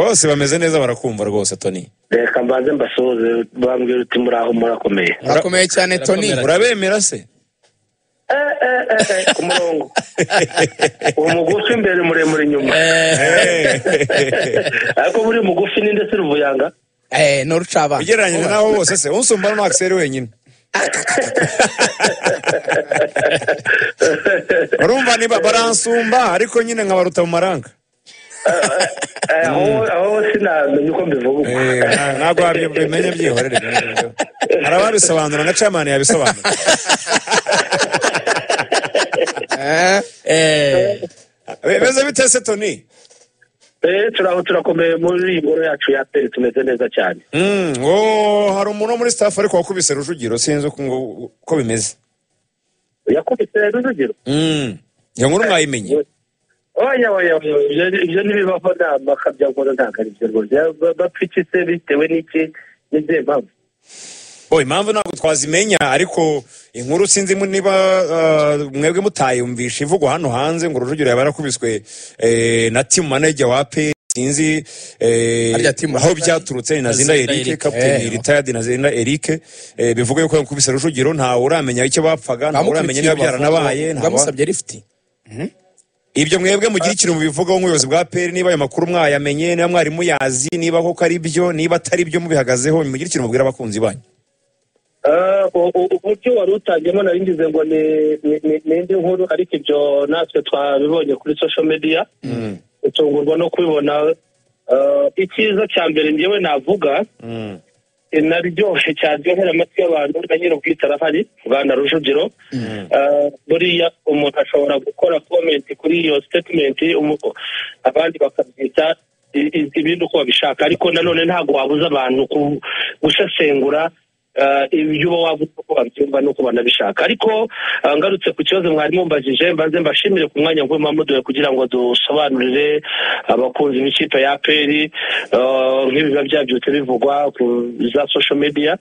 bose bameze neza barakumva rwose Tony. Reka mbanze mbasuhuze bambwira uti muraho murakomeye. Murakomeye cyane Tony. Urabemera se? Ku murongo. Umugufi imbere muremure inyuma. Ariko buri mugufi ninde se Ruvuyanga? No rucaba. Ugereranyije naho bose se unsumba no Axel wenyine. Urumva niba baransumba ariko nyine nkabaruta mu maranga. Aho sinamenye uko mbivuga. Ntabwo wabimenya byihorere. Arababisobanura na chairman yabisobanura. Beze bitese Tony. Turakomeye muri ingoro yacu ya peri tumeze neza cyane. Hari umuntu muri staff ariko wakubise Rujugiro sinzi uko bimeze. Yakubise Rujugiro? Iyo nkuru mwayimenye. Oya ibyo nibibaho nakabya ngo ntagari byo rwose bapfitse bitewe n'iki n'izeye mpamvu. Impamvu ntabwo twazimenya ariko inkuru sinzi niba mwebwe mutayumvisha ivugwa hano hanze ngo Rujugiro yaba yarakubiswe na team manager wa APR sinzi aho byaturutse na Zinda Eric captain retired na Zinda Eric bivuga yuko yakubise Rujugiro ntawe uramenya icyo bapfaga ntawe uramenya niba byaranabaye bamusabye lift. Ibyo mwebwe mugira ikintu mubivugaho nk'ubuyobozi bwa APR niba ayo makuru mwayamenye niba mwari muyazi niba koko ari byo niba atari byo mubihagazeho mugira ikintu mubwira abakunzi banyu. Uburyo wari utangiyemo nari ngize ngo n'indi nkuru ariko ibyo natwe twabibonye kuri social media utungurwa no kubibona. Icyiza cya mbere njyewe navuga naryoshye cyaryohera amatwi y'abantu na nyir'ubwite arahari bwana Rujugiro. Buriya umuntu ashobora gukora comment kuri iyo statement abandi bakabyita ibindi uko babishaka ariko nanone ntabwo wabuza abantu gusesengura ibyo uba wavuze uko babyumva n'uko banabishaka. Ariko ngarutse ku kibazo mwari mumbajije mbanze mbashimire ku mwanya ngo mpamuduye kugira ngo dusobanurire abakunzi b'ikipe ya APR nk'ibiba byabyutse bivugwa ku za social media.